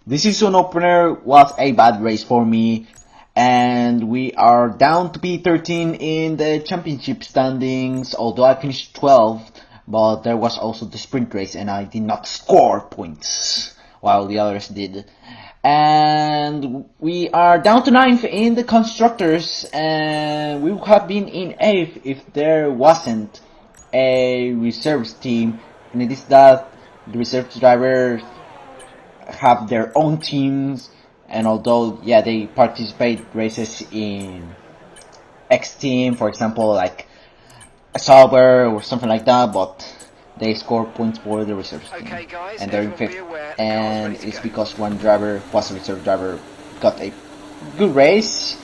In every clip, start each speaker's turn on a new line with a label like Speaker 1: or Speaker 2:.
Speaker 1: The season opener was a bad race for me, and we are down to P13 in the championship standings, although I finished 12th, but there was also the sprint race and I did not score points, while the others did. And we are down to 9th in the Constructors, and we would have been in 8th if there wasn't a reserves team, and it is that the reserves drivers have their own teams, and although they participate races in X team, for example, like a Sauber or something like that, but they score points for the reserve team,
Speaker 2: Guys,
Speaker 1: and they're in fifth. And it's because one driver was a reserve driver, got a good race,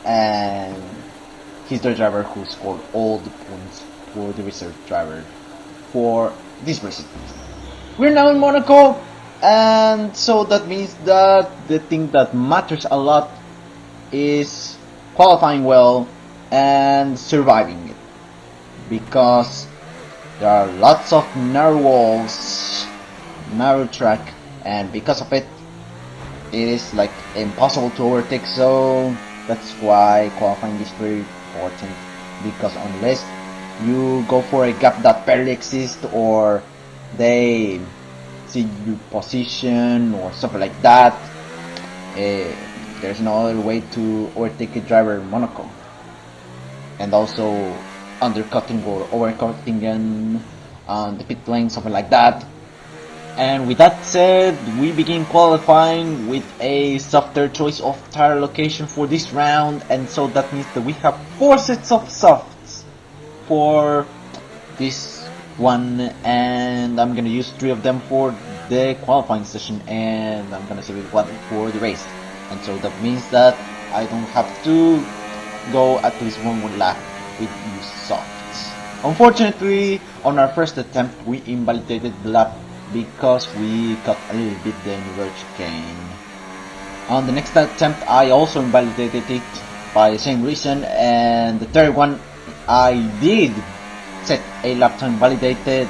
Speaker 1: and he's the driver who scored all the points for the reserve driver for this race. We're now in Monaco, and so that means that the thing that matters a lot is qualifying well and surviving it, because there are lots of narrow walls, narrow track, and because of it, it is like impossible to overtake. So that's why qualifying is very important, because unless you go for a gap that barely exists, or they see your position or something like that, there's no other way to overtake a driver in Monaco. And also undercutting or overcutting on the pit lane, something like that. And with that said, we begin qualifying with a softer choice of tire location for this round, and so that means that we have 4 sets of softs for this one, and I'm gonna use 3 of them for the qualifying session, and I'm gonna save it 1 for the race. And so that means that I don't have to go at least 1 more lap with used softs. Unfortunately, on our first attempt, we invalidated the lap because we cut a little bit the mirror chicane. On the next attempt, I also invalidated it by the same reason, and the third one, I did set a lap time validated,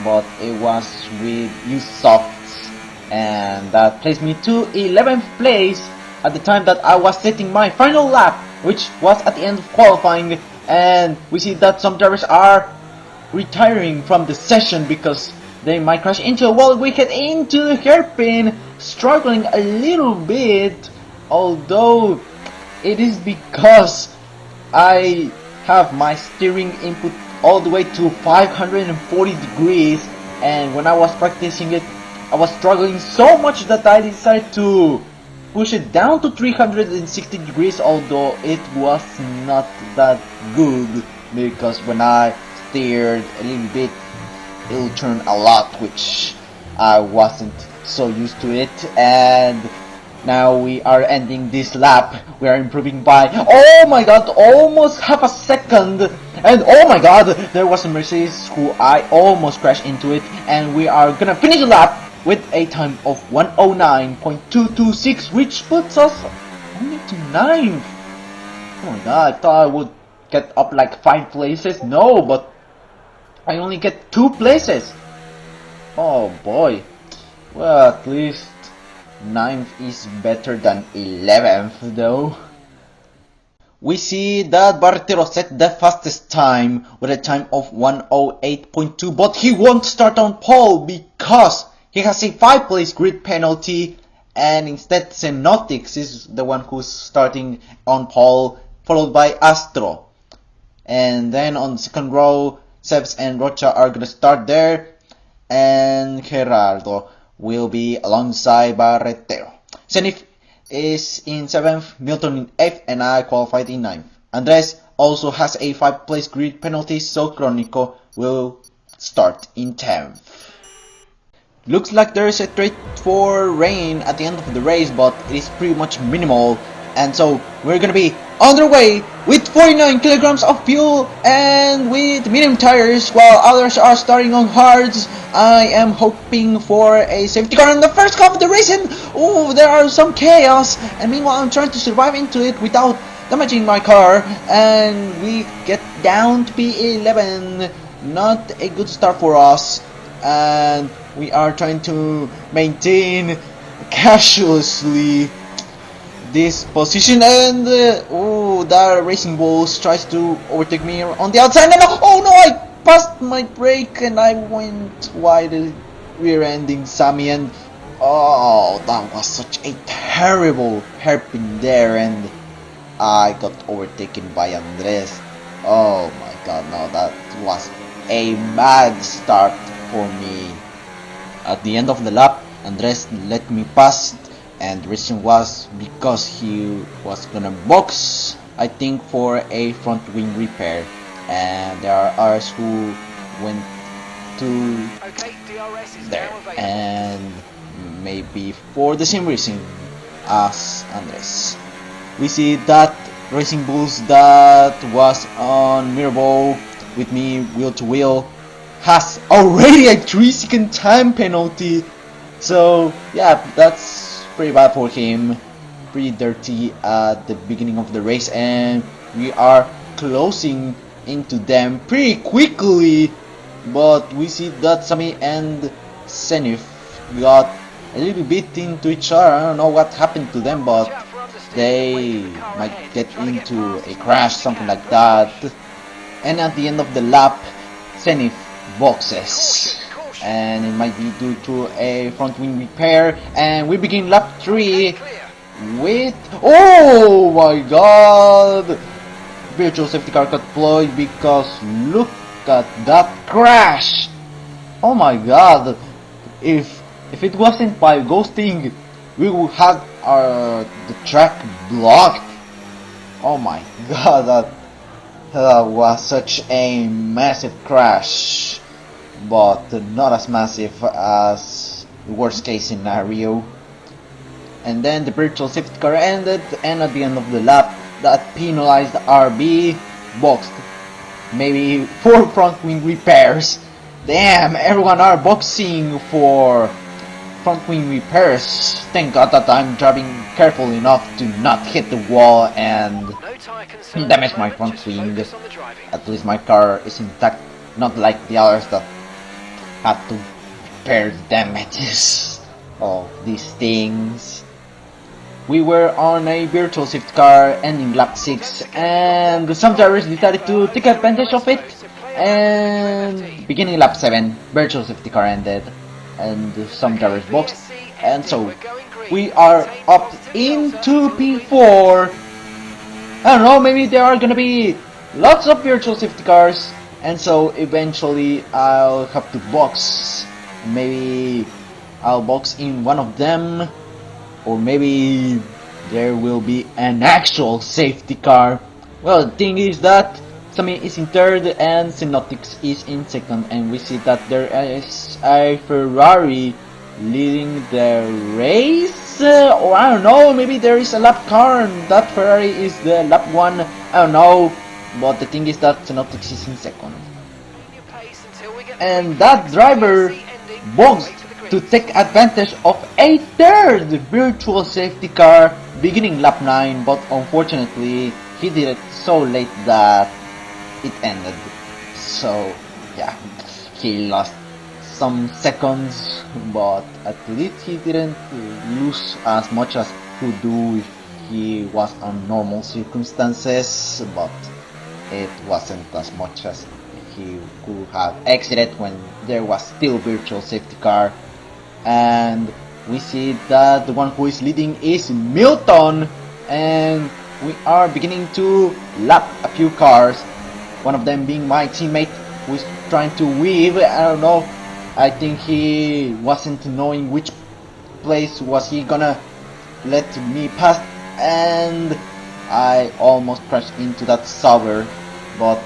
Speaker 1: but it was with used softs, and that placed me to 11th place at the time that I was setting my final lap, which was at the end of qualifying. And we see that some drivers are retiring from the session because they might crash into a wall. We get into the hairpin, struggling a little bit, although it is because I have my steering input all the way to 540 degrees, and when I was practicing it, I was struggling so much that I decided to push it down to 360 degrees, although it was not that good, because when I steered a little bit, it'll turn a lot, which I wasn't so used to it. And now we are ending this lap. We are improving by, oh my god, almost half a second. And oh my god, there was a Mercedes who I almost crashed into it. And we are gonna finish the lap with a time of 109.226, which puts us only to 9th. Oh my god, I thought I would get up like 5 places. No, but I only get 2 places. Oh boy. Well, at least 9th is better than 11th though. We see that Barretero set the fastest time with a time of 108.2, but he won't start on pole because he has a 5 place grid penalty, and instead Xenotix is the one who's starting on pole, followed by Astro. And then on the second row, Sebs and Rocha are gonna start there, and Gerardo will be alongside Barretero. Zenith is in 7th, Milton in 8th, and I qualified in 9th. Andres also has a 5 place grid penalty, so Chronico will start in 10th. Looks like there is a threat for rain at the end of the race, but it is pretty much minimal, and so we're gonna be on their way with 49 kilograms of fuel and with medium tires, while others are starting on hards. I am hoping for a safety car in the first half of the race, and oh, there are some chaos, and meanwhile I'm trying to survive into it without damaging my car, and we get down to P11. Not a good start for us, and we are trying to maintain casually this position, and oh, that racing bulls tries to overtake me on the outside, and oh no, I passed my brake and I went wide, rear-ending Sammy, and oh, that was such a terrible hairpin there, and I got overtaken by Andres. Oh my god, no, that was a bad start for me. At the end of the lap, Andres let me pass, and the reason was because he was gonna box, I think, for a front wing repair, and there are others who went to there, and maybe for the same reason as Andres. We see that Racing Bulls that was on Mirabo with me wheel to wheel has already a 3-second time penalty. So yeah, that's pretty bad for him. Pretty dirty at the beginning of the race, and we are closing into them pretty quickly. But we see that Sami and Zenith got a little bit into each other. I don't know what happened to them, but they might get into a crash, something like that. And at the end of the lap, Zenith boxes, and it might be due to a front wing repair, and we begin lap 3 with, oh my god, virtual safety car got deployed because look at that crash. Oh my god, if it wasn't by ghosting, we would have the track blocked. Oh my god, that was such a massive crash, but not as massive as the worst case scenario. And then the virtual safety car ended, and at the end of the lap, that penalized RB boxed maybe 4 front wing repairs. Damn, everyone are boxing for front wing repairs. Thank god that I'm driving careful enough to not hit the wall and damage my front wing. At least my car is intact, not like the others that had to repair damages of these things. We were on a virtual safety car ending lap 6, and some drivers decided to take advantage of it, and beginning lap 7, virtual safety car ended, and some drivers boxed, and so we are up into P4. I don't know, maybe there are gonna be lots of virtual safety cars, and so eventually I'll have to box. Maybe I'll box in one of them, or maybe there will be an actual safety car. Well, the thing is that Sami is in third and Synoptics is in second, and we see that there is a Ferrari leading the race, or I don't know, maybe there is a lap car and that Ferrari is the lap 1, I don't know, but the thing is that Synoptics is in second. And that driver boxed to take advantage of a third virtual safety car beginning lap 9, but unfortunately he did it so late that it ended. So yeah, he lost some seconds, but at least he didn't lose as much as he would do if he was on normal circumstances, but it wasn't as much as he could have exited when there was still virtual safety car. And we see that the one who is leading is Milton, and we are beginning to lap a few cars, one of them being my teammate who is trying to weave. I don't know, I think he wasn't knowing which place was he gonna let me pass, and I almost crashed into that Sauber, but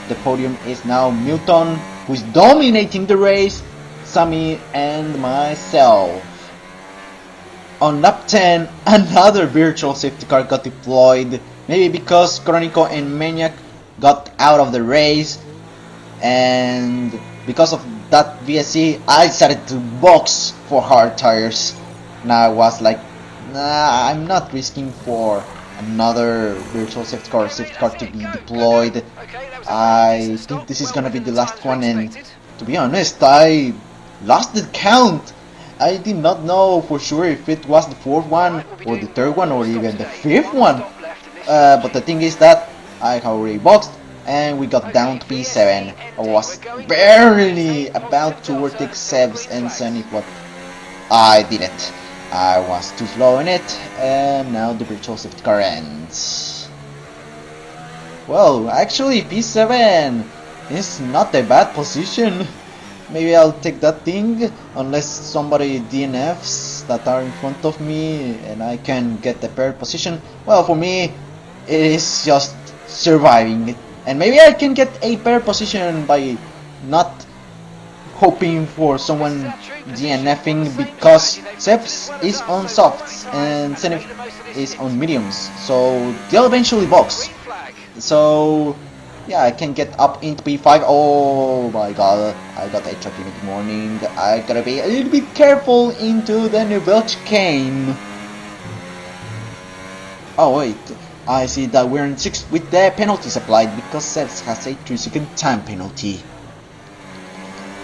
Speaker 1: the podium is now Milton, who is dominating the race, Sami and myself. On lap 10, another virtual safety car got deployed, maybe because Chronico and Maniac got out of the race, and because of that VSC, I decided to box for hard tires. Now I was like, nah, I'm not risking for another virtual safety car to be deployed. I think this is gonna be the last one, and to be honest, I lost the count I did not know for sure if it was the fourth one or the third one or even the fifth one. But the thing is that I have already boxed and we got down to P7. I was barely about to overtake Sebs and Zenith, but I didn't. I was too slow in it, and now the virtual safety car ends. Well, actually P7 is not a bad position. Maybe I'll take that thing, unless somebody DNFs that are in front of me and I can get the paired position. Well, for me, it is just surviving. And maybe I can get a paired position by not hoping for someone DNFing, because Seps is on softs and Zenith is on mediums, so they'll eventually box. So yeah, I can get up into P5. Oh my god, I got a tracking in the morning. I gotta be a little bit careful into the Nouvelle Chicane. Oh wait, I see that we're in 6th with the penalties applied because Sebs has a 3-second time penalty.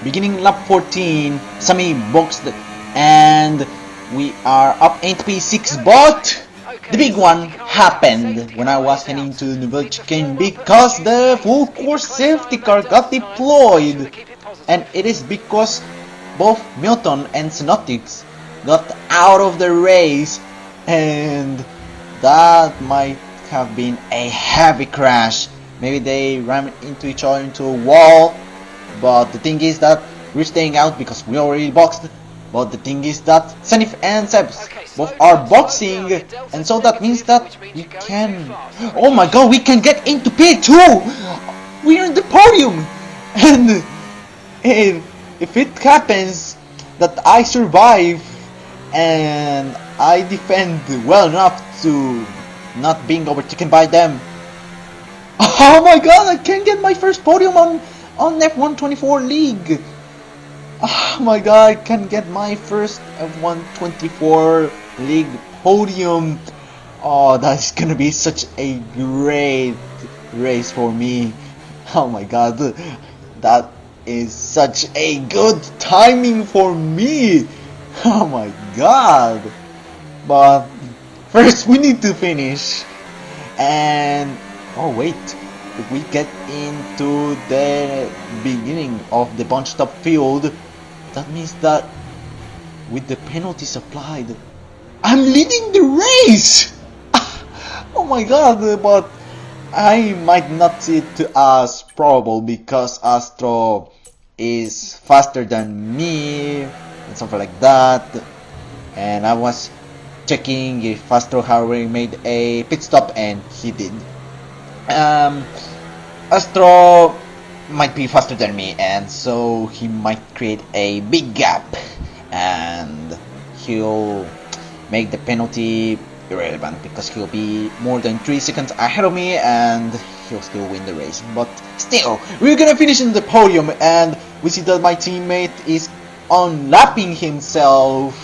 Speaker 1: Beginning lap 14, Sammy boxed and we are up into P6, but the big one happened when I was heading to the Nouvelle Chicane because the full course safety car got deployed, and it is because both Milton and Synoptics got out of the race, and that might have been a heavy crash. Maybe they ran into each other into a wall, but the thing is that we're staying out because we already boxed. But the thing is that Zenith and Sebs both are boxing, and so that means that we can... Oh my god, we can get into P2! We're in the podium! And if it happens that I survive and I defend well enough to not being overtaken by them, oh my god, I can get my first podium on F124 League! Oh my god, I can get my first F124 League podium. Oh, that's gonna be such a great race for me. Oh my god, that is such a good timing for me. Oh my god. But first we need to finish. And oh wait, if we get into the beginning of the bunched up field, that means that with the penalties applied, I'm leading the race! Oh my god, but I might not see it as probable because Astro is faster than me and something like that. And I was checking if Astro had already made a pit stop, and he did. Astro might be faster than me, and so he might create a big gap, and he'll make the penalty irrelevant because he'll be more than 3 seconds ahead of me and he'll still win the race. But still, we're gonna finish in the podium, and we see that my teammate is unlapping himself,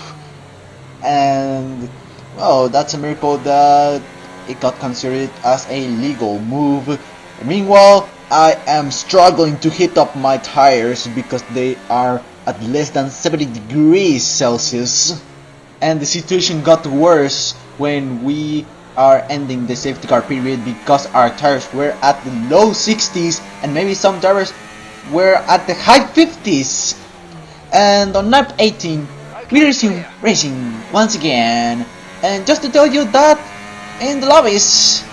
Speaker 1: and well, that's a miracle that it got considered as a legal move. Meanwhile, I am struggling to heat up my tires because they are at less than 70 degrees Celsius, and the situation got worse when we are ending the safety car period because our tires were at the low 60s and maybe some drivers were at the high 50s. And on lap 18 we resume racing once again, and just to tell you that in the lobbies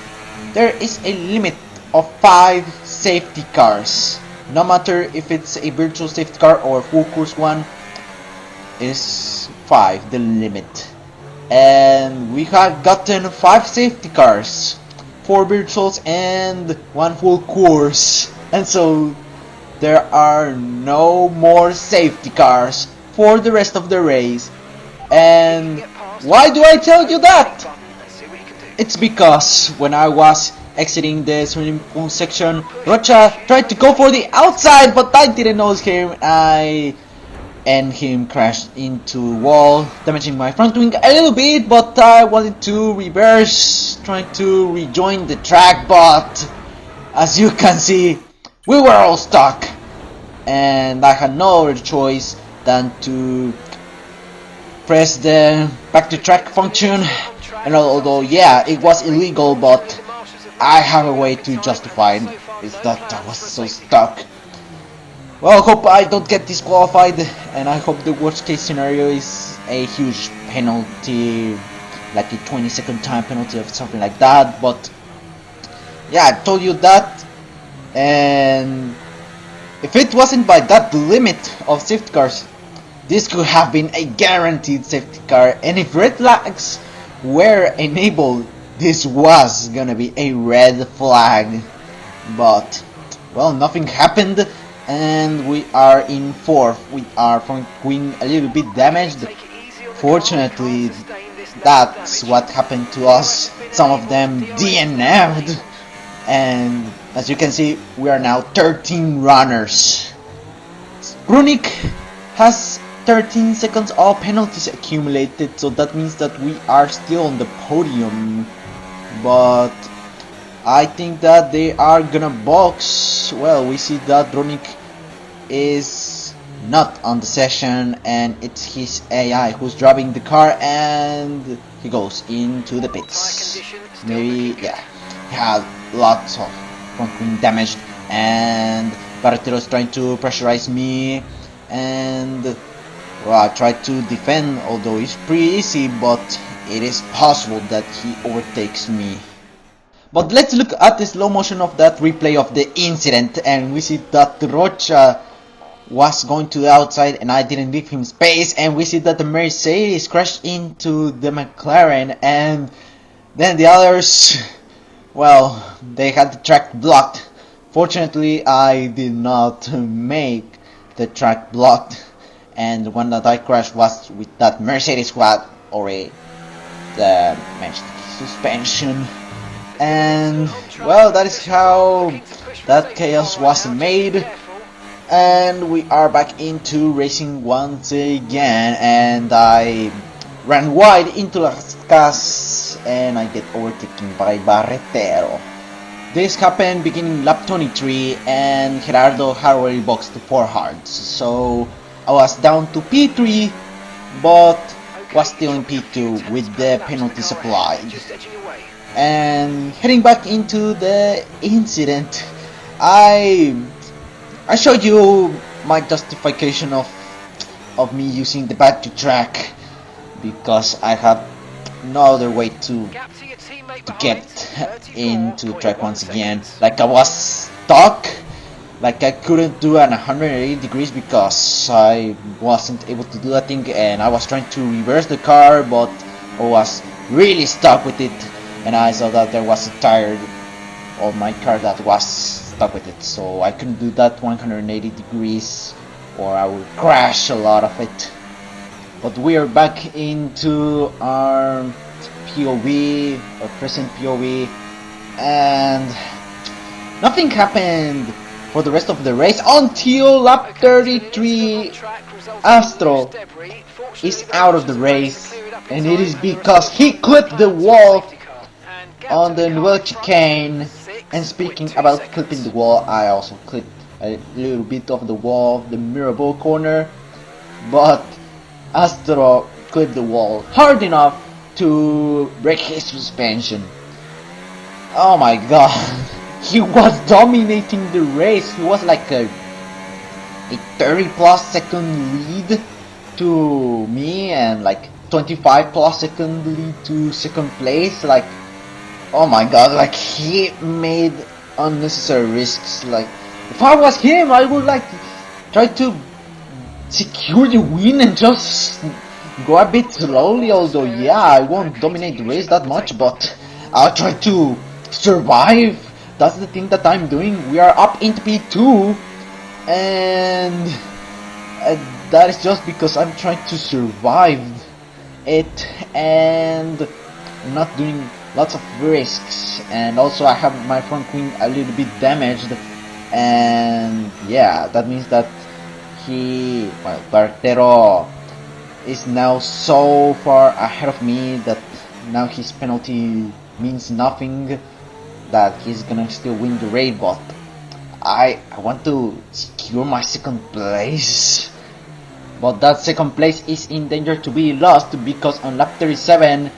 Speaker 1: there is a limit of 5 safety cars. No matter if it's a virtual safety car or full course one, is 5 the limit. And we have gotten 5 safety cars, 4 virtuals and 1 full course, and so there are no more safety cars for the rest of the race. And why do I tell you that? It's because when I was exiting the swimming pool section, Rocha tried to go for the outside, but I didn't notice him, and him crashed into a wall, damaging my front wing a little bit, but I wanted to reverse, trying to rejoin the track, but as you can see, we were all stuck, and I had no other choice than to press the back to track function, and although yeah, it was illegal, but I have a way to justify it. It's that I was so stuck. Well, I hope I don't get disqualified, and I hope the worst case scenario is a huge penalty, like a 20-second time penalty or something like that. But yeah, I told you that, and if it wasn't by that limit of safety cars, this could have been a guaranteed safety car, and if red flags were enabled, this was gonna be a red flag. But well, nothing happened, and we are in 4th. We are front wing a little bit damaged. Fortunately, that's what happened to us. Some of them DNF'd, and as you can see, we are now 13 runners. Brunik has 13 seconds all penalties accumulated, so that means that we are still on the podium. But I think that they are gonna box. Well, we see that Brunik is not on the session, and it's his AI who's driving the car, and he goes into the pits. Maybe, yeah, he had lots of front wing damage, and Barretero's trying to pressurize me, and well, I tried to defend, although it's pretty easy, but it is possible that he overtakes me. But let's look at the slow motion of that replay of the incident, and we see that Rocha was going to the outside and I didn't give him space, and we see that the Mercedes crashed into the McLaren, and then the others, well, they had the track blocked. Fortunately, I did not make the track blocked, and the one that I crashed was with that Mercedes who had already damaged suspension. And well, that is how that chaos was made, and we are back into racing once again, and I ran wide into Las Casas and I get overtaken by Barretero. This happened beginning lap 23, and Gerardo had already boxed 4 hards, so I was down to P3 but was still in P2 with the penalties applied. And heading back into the incident, I showed you my justification of me using the back to track, because I have no other way to get into track once again. Like, I was stuck, like I couldn't do an 180 degrees because I wasn't able to do that thing, and I was trying to reverse the car, but I was really stuck with it, and I saw that there was a tire on my car that was stuck with it, so I couldn't do that 180 degrees or I would crash a lot of it. But we are back into our POV, our present POV, and nothing happened for the rest of the race until lap 33. Astro is out of the race, and it is because he clipped the wall on the Nouvelle chicane. And speaking about clipping the wall, I also clipped a little bit of the wall, the Mirabeau corner, but Astro clipped the wall hard enough to break his suspension. Oh my god, he was dominating the race. He was like a 30+ second lead to me, and like 25+ second lead to second place. Like, oh my god, like, he made unnecessary risks. Like, if I was him, I would like try to secure the win and just go a bit slowly. Although yeah, I won't dominate the race that much, but I'll try to survive. That's the thing that I'm doing. We are up into P2, and that is just because I'm trying to survive it and not doing lots of risks. And also I have my front wing a little bit damaged, and yeah, that means that Barretero is now so far ahead of me that now his penalty means nothing, that he's gonna still win the race. But I want to secure my second place, but that second place is in danger to be lost because on lap 37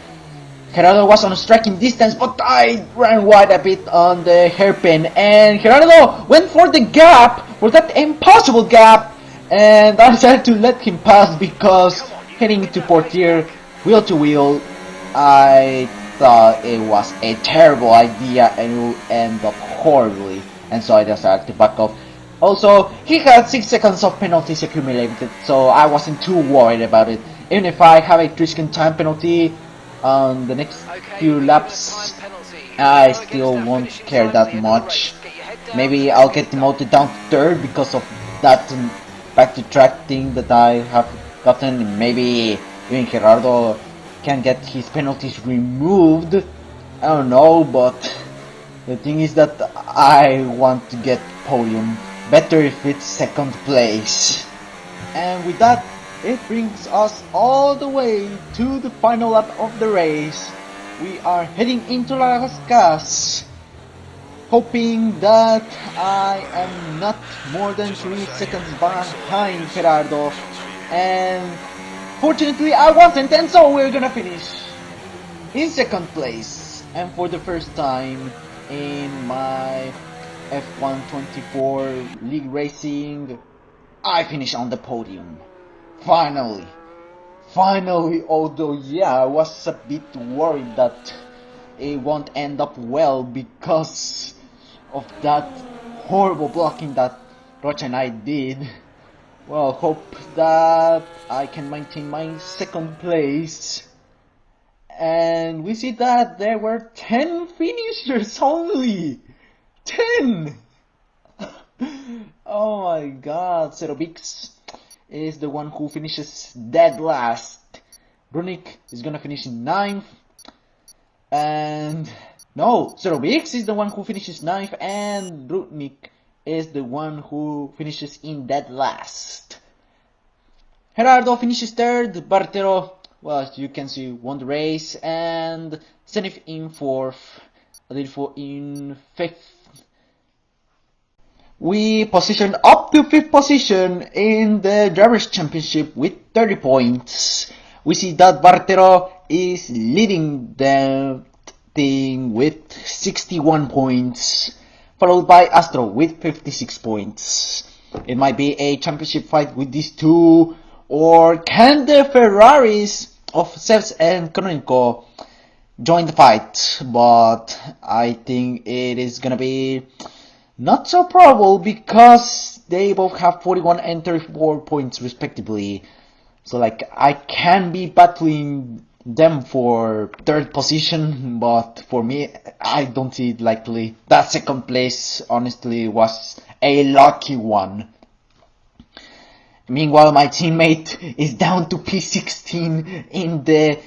Speaker 1: Gerardo was on striking distance, but I ran wide a bit on the hairpin, and Gerardo went for the gap, for that impossible gap, and I decided to let him pass because heading to Portier, wheel to wheel, I thought it was a terrible idea and it will end up horribly, and so I decided to back off. Also, he had 6 seconds of penalties accumulated, so I wasn't too worried about it. Even if I have a 3-second time penalty on the next few laps, I still won't care that much. Maybe I'll get demoted down to 3rd because of that back to track thing that I have gotten. Maybe even Gerardo can get his penalties removed. I don't know, but the thing is that I want to get podium. Better if it's 2nd place. And with that, it brings us all the way to the final lap of the race. We are heading into Las Casas, hoping that I am not more than 3 seconds behind Gerardo, and fortunately I wasn't, and so we're gonna finish in 2nd place. And for the first time in my F124 league racing, I finished on the podium. Finally, although yeah, I was a bit worried that it won't end up well because of that horrible blocking that Rocha and I did. Well, hope that I can maintain my 2nd place. And we see that there were 10 finishers only! 10! Oh my god, Zerobix is the one who finishes dead last. Brunik is gonna finish in 9th. And no, Zerobix is the one who finishes 9th, and Brunik is the one who finishes in dead last. Gerardo finishes 3rd, Bartero, well, as you can see, won the race, and Zenith in 4th, Adilfo in 5th. We positioned up to 5th position in the Drivers' Championship with 30 points. We see that Bartero is leading the thing with 61 points, followed by Astro with 56 points. It might be a championship fight with these two, or can the Ferraris of Sevs and Konoenko join the fight? But I think it is gonna be not so probable because they both have 41 and 34 points respectively. So like, I can be battling them for 3rd position, but for me, I don't see it likely. That 2nd place honestly was a lucky one. Meanwhile, my teammate is down to P16 in the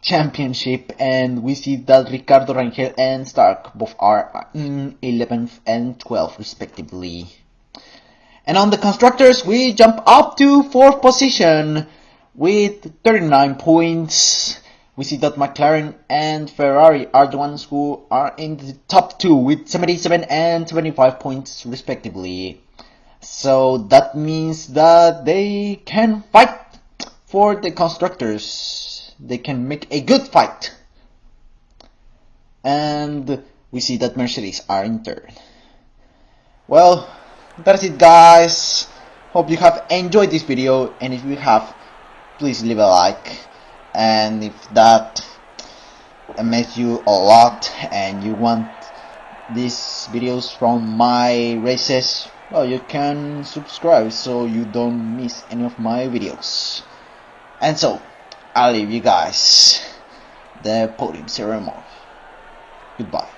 Speaker 1: championship, and we see that Ricardo, Rangel and Stark both are in 11th and 12th respectively. And on the Constructors, we jump up to 4th position with 39 points. We see that McLaren and Ferrari are the ones who are in the top 2 with 77 and 75 points respectively. So that means that they can fight for the Constructors. They can make a good fight. And we see that Mercedes are in 3rd. Well, that's it guys. Hope you have enjoyed this video, and if you have, please leave a like. And if that amazed you a lot and you want these videos from my races, well, you can subscribe so you don't miss any of my videos. And so, I'll leave you guys the podium ceremony. Goodbye.